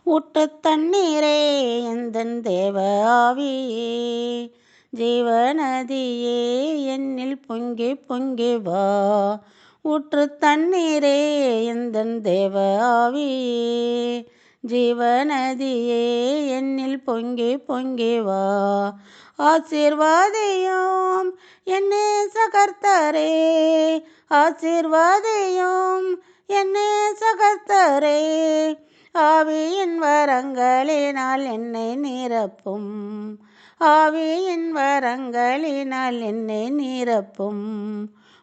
ஊட்டுத் தண்ணீரே எந்தன் தேவ ஆவியே, ஜீவநதியே என்னில் பொங்கி பொங்கி வா. ஊற்றுத் தண்ணீரே எந்தன் தேவ ஆவியே, ஜீவநதியே என்னில் பொங்கி பொங்கி வா. ஆசீர்வாதியும் என் நேசகர்த்தரே, ஆசீர்வாதியும் என் நேசகர்த்தரே, ஆவியின் வரங்களினால் என்னை நிரப்பும், ஆவியின் வரங்களினால் என்னை நிரப்பும்.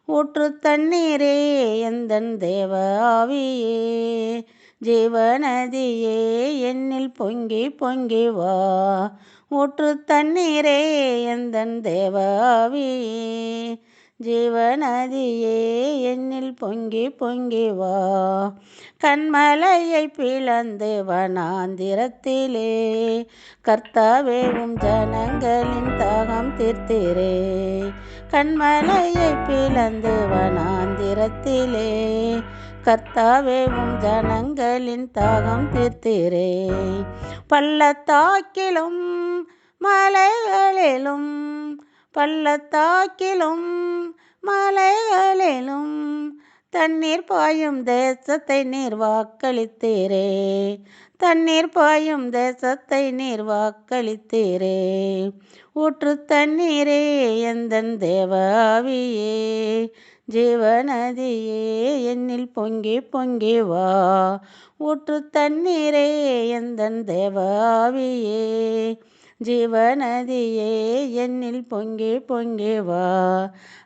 ஊற்றுத் தண்ணீரே எந்தன் தேவ ஆவியே, ஜீவநதியே என்னில் பொங்கி பொங்கி வா. ஊற்றுத் தண்ணீரே எந்தன் தேவ ஆவியே, ஜீவநதியே என்னில் பொங்கி பொங்கி வா. கன்மலையை பிளந்து வனாந்திரத்திலே, கர்த்தாவே உம் ஜனங்களின் தாகம் தீர்த்தீரே. கன்மலையை பிளந்து வனாந்திரத்திலே, கர்த்தாவே உம் ஜனங்களின் தாகம் தீர்த்தீரே. பள்ளத்தாக்கிலும் மலைகளிலும், பள்ளத்தாக்கிலும் மலைகளிலும், தண்ணீர் பாயும் தேசத்தை நீர் வாக்களித்தீரே. தண்ணீர் பாயும் தேசத்தை நீர் வாக்களித்தீரே. ஊற்றுத் தண்ணீரே எந்தன் தேவ ஆவியே, ஜீவநதியே என்னில் பொங்கி பொங்கி வா. ஊற்றுத் தண்ணீரே எந்தன் தேவ ஆவியே, ஜீவநதியே என்னில் பொங்கி பொங்கி வா.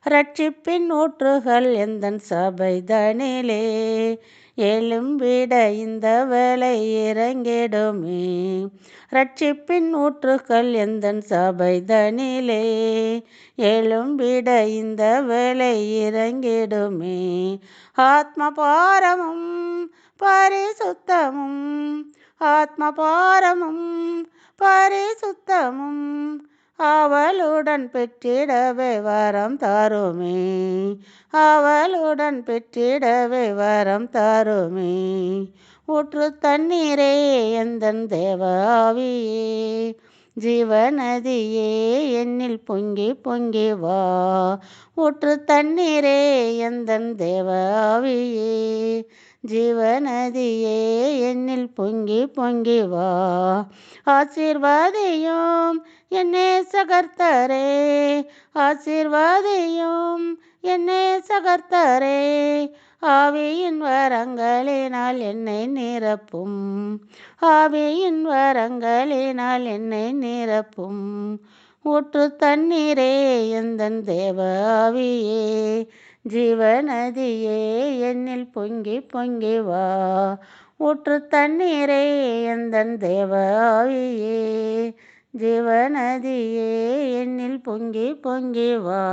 இரட்சிப்பின் ஊற்றுகள் எந்தன் சபைதனிலே, எழும்பிட இந்த வேளை இறங்கிடுமே. இரட்சிப்பின் ஊற்றுகள் எந்தன் சபைதனிலே, எழும்பிட இந்த வேளை இறங்கிடுமே. ஆத்ம பாரமும் பரிசுத்தமும், ஆத்ம பாரமும் பரிசுத்தமும், அவளுடன் பெற்றிடவே வரம் தாருமே, அவளுடன் பெற்றிடவே வரம் தாருமே. ஊற்றுத் தண்ணீரே எந்தன் தேவ ஆவியே, ஜீவநதியே என்னில் பொங்கி பொங்கி வா. ஊற்றுத் தண்ணீரே எந்தன் தேவ ஆவியே, ஜீவநதியே என்னில் பொங்கி பொங்கி வா. ஆசீர்வாதியும் என் நேசகர்த்தரே, ஆசீர்வாதியும் என் நேசகர்த்தரே, ஆவியின் வரங்களினால் என்னை நிரப்பும், ஆவியின் வரங்களினால் என்னை நிரப்பும். ஊற்றுத் தண்ணீரே எந்தன் தேவ ஆவியே, ஜீவநதியே என்னில் பொங்கி பொங்கி வா. ஊற்றுத் தண்ணீரே எந்தன் தேவ ஆவியே, ஜீவநதியே என்னில் பொங்கி பொங்கி வா.